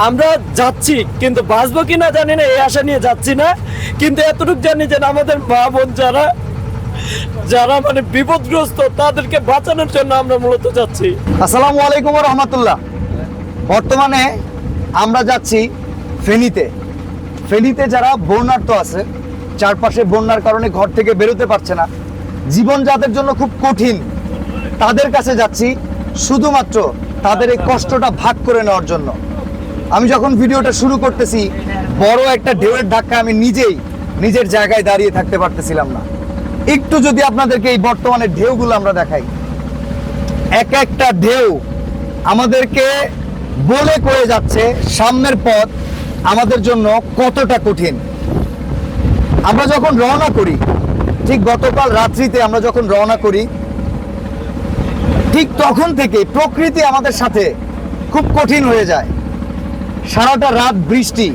আমরা যাচ্ছি কিন্তু বাঁচবো কিনা জানি না, এই আশা নিয়ে যাচ্ছি না। কিন্তু এতটুকু জানি যে আমাদের মা বোন যারা যারা মানে বিপদগ্রস্ত তাদেরকে বাঁচানোর জন্য আমরা মূলত যাচ্ছি। আসসালামু আলাইকুম ওয়া রাহমাতুল্লাহ। বর্তমানে আমরা যাচ্ছি ফেনীতে। ফেনীতে যারা বন্যার্ত আছে, চারপাশে বন্যার কারণে ঘর থেকে বেরোতে পারছে না, জীবন যাদের জন্য খুব কঠিন, তাদের কাছে যাচ্ছি শুধুমাত্র তাদের এই কষ্টটা ভাগ করে নেওয়ার জন্য। আমি যখন ভিডিওটা শুরু করতেছি, বড় একটা ঢেউয়ের ধাক্কা আমি নিজেই নিজের জায়গায় দাঁড়িয়ে থাকতে পারতেছিলাম না। একটু যদি আপনাদেরকে এই বর্তমানে ঢেউগুলো আমরা দেখাই, এক একটা ঢেউ আমাদেরকে বলে কয়ে যাচ্ছে সামনের পথ আমাদের জন্য কতটা কঠিন। আমরা যখন রওনা করি, ঠিক গতকাল রাত্রিতে আমরা যখন রওনা করি, ঠিক তখন থেকে প্রকৃতি আমাদের সাথে খুব কঠিন হয়ে যায়। সারাটা রাত বৃষ্টি।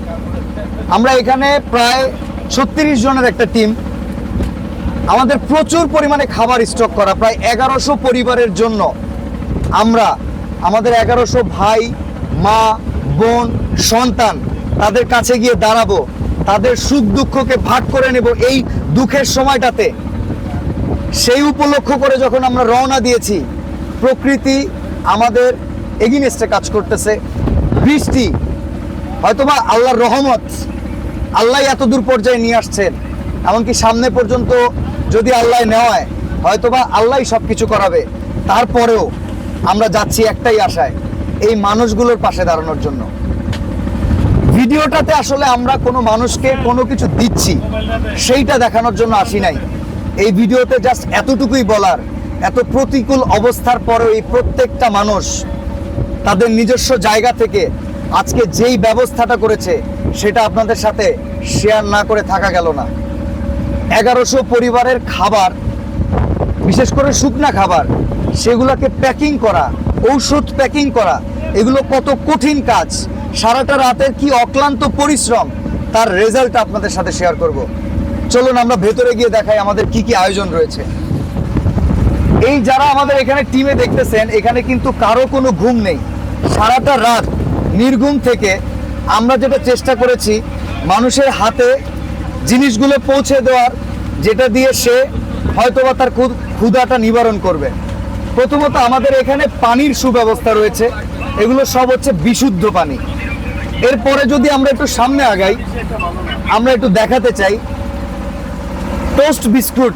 আমরা এখানে প্রায় 36 জনের একটা টিম। আমাদের প্রচুর পরিমাণে খাবার স্টক করা, প্রায় 1100 পরিবারের জন্য আমরা আমাদের 1100 ভাই, মা, বোন, সন্তান তাদের কাছে গিয়ে দাঁড়াবো, তাদের সুখ দুঃখকে ভাগ করে নেব এই দুঃখের সময়টাতে। সেই উপলক্ষ করে যখন আমরা রওনা দিয়েছি, প্রকৃতি আমাদের এগেইনস্টে কাজ করতেছে। বৃষ্টি হয়তোবা আল্লাহর রহমত, আল্লাহ এত দূর পর্যায়ে নিয়ে আসছেন। এমনকি সামনে পর্যন্ত যদি আল্লাহ নেওয়ায়, হয়তোবা আল্লাহ সব কিছু করাবে। তারপরেও আমরা যাচ্ছি একটাই আশায়, এই মানুষগুলোর পাশে দাঁড়ানোর জন্য। ভিডিওটাতে আসলে আমরা কোনো মানুষকে কোনো কিছু দিচ্ছি সেইটা দেখানোর জন্য আসি নাই। এই ভিডিওতে জাস্ট এতটুকুই বলার, এত প্রতিকূল অবস্থার পরেও এই প্রত্যেকটা মানুষ তাদের নিজস্ব জায়গা থেকে আজকে যেই ব্যবস্থাটা করেছে সেটা আপনাদের সাথে শেয়ার না করে থাকা গেল না। 1100 পরিবারের খাবার, বিশেষ করে শুকনা খাবার, সেগুলোকে প্যাকিং করা, ঔষধ প্যাকিং করা, এগুলো কত কঠিন কাজ। সারাটা রাতের কি অক্লান্ত পরিশ্রম, তার রেজাল্ট আপনাদের সাথে শেয়ার করব। চলুন আমরা ভেতরে গিয়ে দেখাই আমাদের কি কি আয়োজন রয়েছে। এই যারা আমাদের এখানে টিমে দেখতেছেন, এখানে কিন্তু কারো কোনো ঘুম নেই। সারাটা রাত নির্ঘুম থেকে আমরা যেটা চেষ্টা করেছি, মানুষের হাতে জিনিসগুলো পৌঁছে দেওয়ার, যেটা দিয়ে সে হয়তোবা তার ক্ষুধাটা নিবারণ করবে। প্রথমত আমাদের এখানে পানির সুব্যবস্থা রয়েছে, এগুলো সব হচ্ছে বিশুদ্ধ পানি। এরপরে যদি আমরা একটু সামনে আগাই, আমরা একটু দেখাতে চাই টোস্ট বিস্কুট,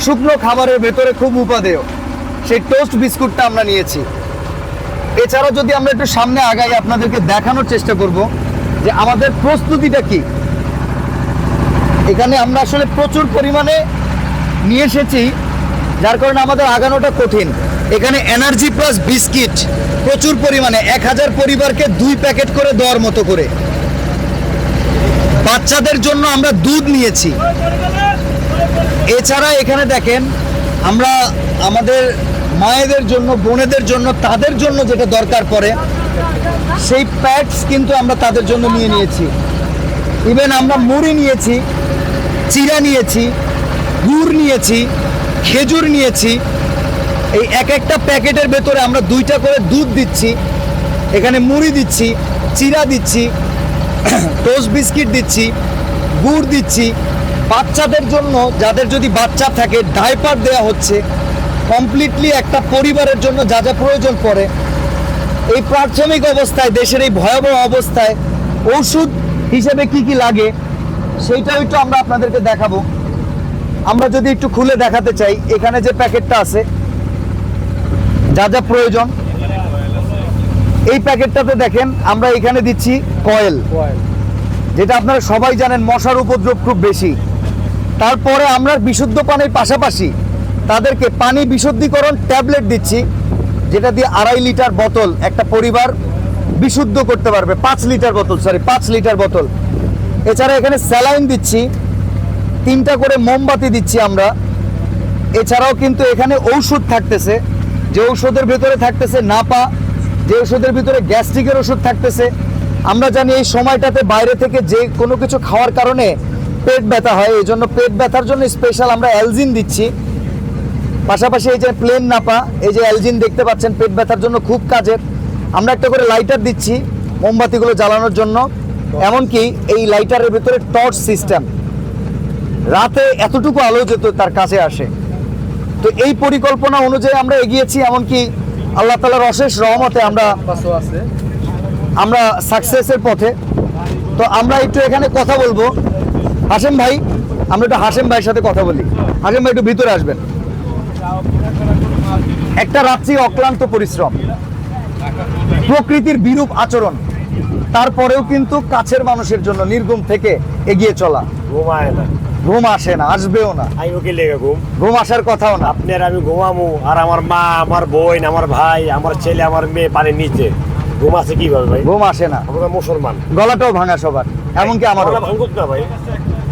শুকনো খাবারের ভেতরে খুব উপাদেয়, সেই টোস্ট বিস্কুটটা আমরা নিয়েছি। এছাড়াও যদি আমরা একটু সামনে আগাই, আপনাদেরকে দেখানোর চেষ্টা করব যে আমাদের প্রস্তুতিটা কি। এখানে আমরা আসলে প্রচুর পরিমাণে নিয়ে এসেছি, যার কারণে আমাদের আগানোটা কঠিন। এখানে এনার্জি প্লাস বিস্কিট প্রচুর পরিমাণে, 1000 পরিবারকে 2 প্যাকেট করে দেওয়ার মতো করে। বাচ্চাদের জন্য আমরা দুধ নিয়েছি। এছাড়া এখানে দেখেন আমরা আমাদের মায়েদের জন্য, বোনেদের জন্য, তাদের জন্য যেটা দরকার পড়ে সেই প্যাডস কিন্তু আমরা তাদের জন্য নিয়ে নিয়েছি। ইভেন আমরা মুড়ি নিয়েছি, চিড়া নিয়েছি, গুড় নিয়েছি, খেজুর নিয়েছি। এই এক একটা প্যাকেটের ভেতরে আমরা 2টা করে দুধ দিচ্ছি, এখানে মুড়ি দিচ্ছি, চিড়া দিচ্ছি, টোস্ট বিস্কিট দিচ্ছি, গুড় দিচ্ছি। বাচ্চাদের জন্য, যাদের যদি বাচ্চা থাকে, ডাইপার দেওয়া হচ্ছে। কমপ্লিটলি একটা পরিবারের জন্য যা যা প্রয়োজন পড়ে এই প্রাথমিক অবস্থায়, দেশের এই ভয়াবহ অবস্থায় ওষুধ হিসেবে কি কি লাগে সেইটাও একটু আমরা আপনাদেরকে দেখাবো। আমরা যদি একটু খুলে দেখাতে চাই, এখানে যে প্যাকেটটা আছে, যা যা প্রয়োজন, এই প্যাকেটটাতে দেখেন আমরা এখানে দিচ্ছি কয়েল, যেটা আপনারা সবাই জানেন মশার উপদ্রব খুব বেশি। তারপরে আমরা বিশুদ্ধ পানির পাশাপাশি তাদেরকে পানি বিশুদ্ধীকরণ ট্যাবলেট দিচ্ছি, যেটা দিয়ে 2.5 লিটার বোতল একটা পরিবার বিশুদ্ধ করতে পারবে। 5 লিটার বোতল। এছাড়া এখানে স্যালাইন দিচ্ছি, 3টা করে মোমবাতি দিচ্ছি আমরা। এছাড়াও কিন্তু এখানে ঔষধ থাকতেছে, যে ঔষধের ভেতরে থাকতেছে নাপা, যে ওষুধের ভিতরে গ্যাস্ট্রিকের ওষুধ থাকতেছে। আমরা জানি এই সময়টাতে বাইরে থেকে যে কোনো কিছু খাওয়ার কারণে পেট ব্যথা হয়, এই জন্য পেট ব্যথার জন্য স্পেশাল আমরা অ্যালজিন দিচ্ছি। পাশাপাশি এই যে প্লেন নাপা, এই যে অ্যালজিন দেখতে পাচ্ছেন, পেট ব্যথার জন্য খুব কাজের। আমরা একটা করে লাইটার দিচ্ছি, মোমবাতিগুলো জ্বালানোর জন্য, এমনকি এই লাইটারের ভিতরে টর্চ সিস্টেম, রাতে এতটুকু আলো যেত তার কাছে আসে। তো এই পরিকল্পনা অনুযায়ী আমরা এগিয়েছি, এমনকি আল্লাহ তাআলার অশেষ রহমতে আমরা সাকসেসের পথে। তো আমরা একটু এখানে কথা বলবো হাশেম ভাই, আমরা একটু হাশেম ভাইয়ের সাথে কথা বলি। হাশেম ভাই একটু ভিতরে আসবেন। একটা রাত্রি অক্লান্ত পরিশ্রম, প্রকৃতির বিরূপ আচরণ, তারপরেও কিন্তু কাছের মানুষের জন্য নির্ঘুম থেকে এগিয়ে চলা। ঘুমায় না, ঘুম আসে না, আসবেও না, আমি ওকে লেগে ঘুম আসার কথাও না। আপনার আমি ঘুমামু, আর আমার মা, আমার বোন, আমার ভাই, আমার ছেলে, আমার মেয়ে পানির নিচে ঘুম আছে কিভাবে ভাই? ঘুম আসে না, আমরা মুসলমান, গলাটাও ভাঙা সবার, এমনকি আমার। আমরা ভাঙুক না ভাই,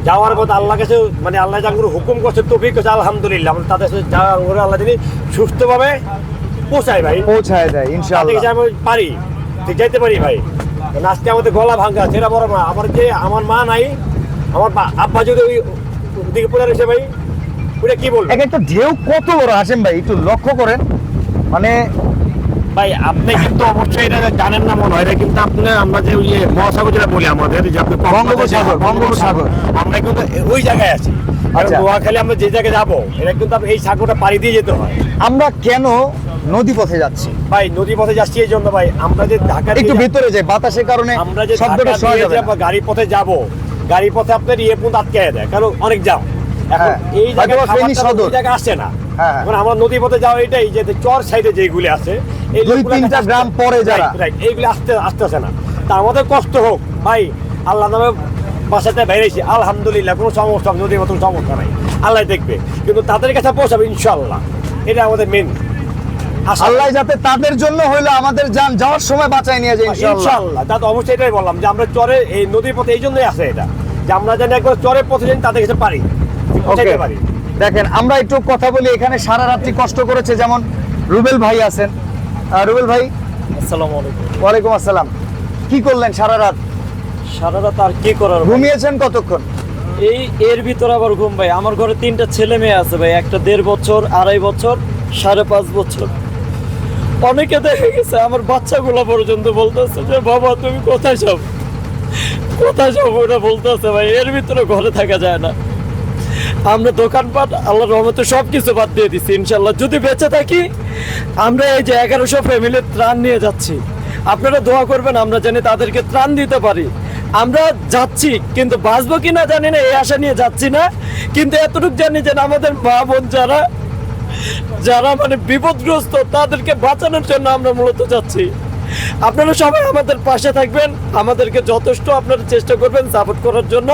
যাওয়ার কথা আল্লাহ কাছে, মানে আল্লাহ জাঙ্গুর হুকুম করছে, তৌফিক করছে, আলহামদুলিল্লাহ। আমরা তাদের সাথে যাওয়ার আল্লাহ যিনি সুস্থভাবে পৌঁছায় ভাই, পৌঁছায় দেয় তাদের ইনশাআল্লাহ। কাছে আমি পারি, ঠিক যাইতে পারি ভাই। কারণ আজকে আমাদের গলা ভাঙা, সেটা বড় না। আমার মা নাই, আমার আব্বা যদি ওই দিকে পড়ে রয়েছে ভাই, ওটা কি বলবো এক একটা ঢেউ কত বড় হাশেম ভাই, একটু লক্ষ্য করেন। মানে ভাই? আপনি কিন্তু অবশ্যই এটা জানেন না মনে হয়, এটা কিন্তু আপনি, আমরা যে ওই যে মহাসাগর যেটা বলি আমাদের, যে আপনি বঙ্গোপসাগর, বঙ্গোপসাগর। আমরা কিন্তু ওই জায়গায় আছি। আচ্ছা। নোয়াখালী আমরা যে জায়গায় যাবো, এটা কিন্তু এই সাগরটা পাড়ি দিয়ে যেতে হয়। আমরা কেন নদী পথে যাচ্ছি? ভাই নদী পথে যাচ্ছি এই জন্য ভাই, আমরা যে ঢাকা একটু ভিতরে যাই, বাতাসের কারণে আমরা যে শব্দটা ঢাকা শোনা দিয়ে যাবে যে না। আমরা গাড়ি পথে যাব, গাড়ি পথে আপনার পর্যন্ত আটকে দেয়, কারণ অনেক জাম। এখন হ্যাঁ, এই জায়গায় হয়তোবা ফেনী খাবারটা সদর। ওই জায়গায় আসে না। হ্যাঁ। এখন আমরা নদী পথে যাওয়া এটাই, যে চর সাইডে যেগুলি আছে, এই দুই লোকগুলা তিনটা কাছে গ্রাম পরে যারা। রাইট, এইগুলি আসতেছে না। তা আমাদের কষ্ট হোক ভাই, আল্লাহ নামে বাসাতে বেরিয়েছি, আলহামদুলিল্লাহ, কোনো সমস্যা, নদীর মতন সমস্যা নাই, আল্লাহ দেখবে। কিন্তু তাদের কাছে পৌঁছাবে ইনশাআল্লাহ, এটা আমাদের মেন আশা। আল্লাহ যাতে তাদের জন্য হইলো আমাদের যান যাওয়ার সময় বাঁচায় নিয়ে যায় ইনশাআল্লাহ। ইনশাআল্লাহ, তা তো অবশ্যই এটাই বললাম যে আমরা চরে, এই নদীর পথে এই জন্যই আছে এটা, যে আমরা জানি একবার চরের পথে জানি তাদের কাছে পারি, পৌঁছাইতে পারি। দেখেন, আমরা একটু কথা বলি। এখানে সারা রাত্রি কষ্ট করেছে যেমন রুবেল ভাই আছেন। রুবেল ভাই, আসসালামু আলাইকুম। ওয়ালাইকুম আসসালাম। কি করলেন সারা রাত? সারা রাত আর কি করার ভাই? ঘুমিয়েছেন কতক্ষণ? এর ভিতরে আবার ঘুম ভাই। আমার ঘরে 3টা ছেলে মেয়ে আছে ভাই, একটা 1.5 বছর, 2.5 বছর, 5.5 বছর। অনেকে দেখে গেছে আমার বাচ্চাগুলো পর্যন্ত বলতেছে যে বাবা তুমি কোথায় যাও, কোথায় যাও, ওরা বলতেছে ভাই। এর ভিতরে ঘরে থাকা যায় না। আমরা দোকানপাট আল্লাহর রহমতে সব কিছু বাদ দিয়ে দিচ্ছি ইনশাল্লাহ। যদি বেঁচে থাকি, আমরা এই যে 1100 ফ্যামিলির ত্রাণ নিয়ে যাচ্ছি, আপনারা দোয়া করবেন আমরা জানি তাদেরকে ত্রাণ দিতে পারি। আমরা যাচ্ছি, কিন্তু বাঁচবো কিনা জানি না, এই আশা নিয়ে যাচ্ছি না। কিন্তু এতটুকু জানি যে আমাদের মা বোন যারা মানে বিপদগ্রস্ত, তাদেরকে বাঁচানোর জন্য আমরা মূলত যাচ্ছি। আপনারা সবাই আমাদের পাশে থাকবেন, আমাদেরকে যথেষ্ট আপনারা চেষ্টা করবেন সাপোর্ট করার জন্য।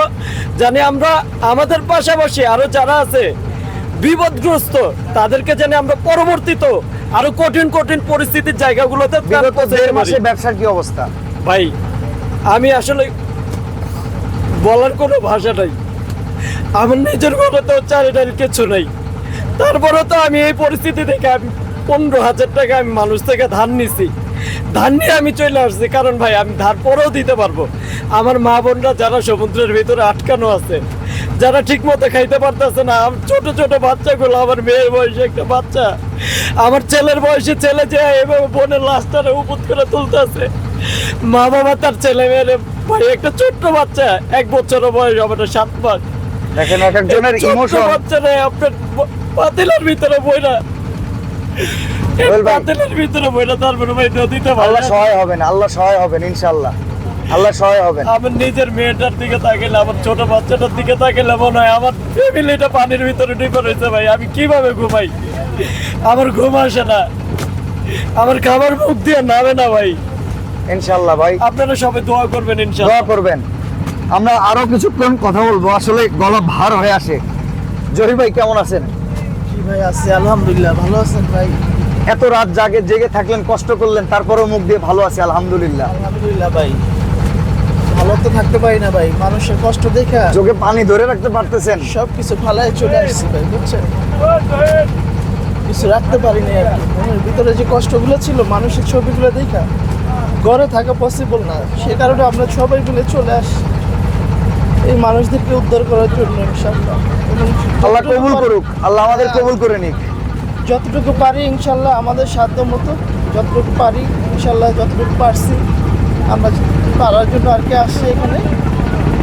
জানি আমরা আমাদের পাশাপাশি আরো যারা আছে বিপদগ্রস্ত, তাদেরকে জানি আমরা পরবর্তীতে আরো কঠিন কঠিন পরিস্থিতির জায়গাগুলোতে ত্রাণ বিগত পৌঁছাতে 1.5 মাসে পারি। ব্যবসার কি অবস্থা? ভাই আমি আসলে বলার কোনো ভাষা নাই। আমার নিজের ঘরে তো চারিটার কিছু নেই, তারপরে তো আমি এই পরিস্থিতি থেকে আমি 15,000 টাকা আমি মানুষ থেকে ধার নিছি। ধার নিয়ে আমি চলে আসছি, কারণ ভাই আমি ধার পরেও দিতে পারবো। আমার মা বোনরা যারা সমুদ্রের ভিতরে আটকানো আছে, যারা ঠিক মতো খাইতে পারতেছে না, ছোট ছোট বাচ্চাগুলো, আমার মেয়ের বয়সে একটা বাচ্চা, আমার ছেলের বয়সে ছেলে যে এভাবে বোনের লাশটারে উপর করে তুলতেছে, মা বাবা তার ছেলে মেয়ের, ভাই একটা ছোট্ট বাচ্চা 1 বছরের বয়স, আমার 7 মাস। দেখেন এক একজনের ইমোশন। বাচ্চারা আপনার পাতিলের ভিতরে বইরা, রুবেল ভাই, পাতিলের ভিতরে বইরা, তারপরে ভাই নদীতে আল্লাহ সহায় হবেন, আল্লাহ সহায় হবেন ইনশাআল্লাহ, আল্লাহ সহায় হবেন। আমার নিজের মেয়েটার দিকে তাকাইলে, আমার ছোট বাচ্চাটার দিকে তাকাইলে মনে হয় আমার ফ্যামিলিটা পানির ভিতরে ডুবে রয়েছে ভাই। আমি কিভাবে ঘুমাই? আমার ঘুম আসে না, আমার খাবার মুখ দিয়ে নামে না ভাই। ইনশাআল্লাহ ভাই, আপনারা সবাই দোয়া করবেন দোয়া ইনশাআল্লাহ। করবেন। আমরা আরো কিছুক্ষণ কথা বলবো, আসলে গলা ভার হয়ে আসে। জহির ভাই কেমন আছেন? জি ভাই, আছি আলহামদুলিল্লাহ। ভালো আছেন ভাই? এত রাত জেগে থাকলেন, কষ্ট করলেন, তারপরেও মুখ দিয়ে ভালো আছে আলহামদুলিল্লাহ। আলহামদুলিল্লাহ ভাই, ভালো তো থাকতে পারি না ভাই, মানুষের কষ্ট দেখা চোখে পানি ধরে রাখতে পারতেছেন? সব কিছু ফালায় চলে আসছি ভাই, বুঝছেন? কিছু রাখতে পারিনি আর কি। মনের ভিতরে যে কষ্টগুলো ছিল, মানুষের ছবিগুলো দেখা ঘরে থাকা পসিবল না, সে কারণে আমরা সবাই মিলে চলে আসি এই মানুষদেরকে উদ্ধার করার জন্য ইনশাআল্লাহ। এবং আল্লাহ যতটুকু কবুল পারি- করুক, আল্লাহ আমাদের কবুল করে নিক। যতটুকু পারি ইনশাআল্লাহ, আমাদের সাধ্য মতো যতটুকু পারি ইনশাআল্লাহ, যতটুকু পারছি আমরা পারার জন্য আর কি আসছে এখানে,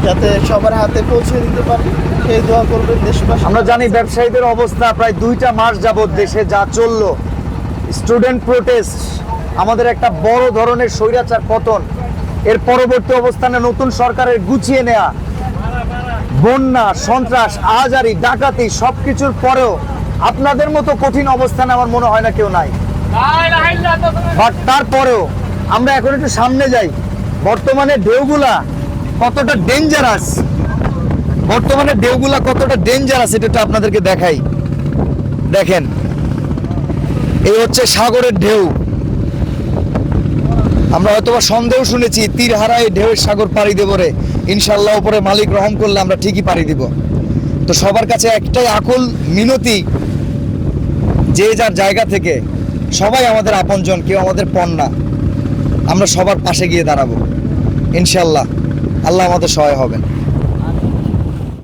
যাতে সবার হাতে পৌঁছে দিতে পারি সেই দোয়া করবেন দেশবাসী। আমরা জানি ব্যবসায়ীদের অবস্থা প্রায় 2টা মাস যাবত দেশে যা চললো, স্টুডেন্ট প্রোটেস্ট, আমাদের একটা বড় ধরনের স্বৈরাচার পতন, এর পরবর্তী অবস্থানে নতুন সরকারের গুছিয়ে নেওয়া, বন্যা, সন্ত্রাস, আহাজারি, ডাকাতি সবকিছুর পরেও আপনাদের মতো কঠিন অবস্থানে আমার মনে হয় না কেউ নাই। বাট তারপরেও আমরা এখন একটু সামনে যাই। বর্তমানে ঢেউগুলা কতটা ডেঞ্জারাস, এটা একটু আপনাদেরকে দেখাই। দেখেন, এই হচ্ছে সাগরের ঢেউ। আমরা হয়তোবা সন্দেহ শুনেছি তীর হারা এই ঢেউয়ের সাগর পাড়ি দেব রে, ইনশাল্লাহ উপরে মালিক রহম করলে আমরা ঠিকই পাড়ি দিব। তো সবার কাছে একটাই আকুল মিনতি, যে যার জায়গা থেকে সবাই আমাদের আপনজন, কেউ আমাদের পণ না, আমরা সবার পাশে গিয়ে দাঁড়াবো ইনশাল্লাহ। আল্লাহ আমাদের সহায় হবেন।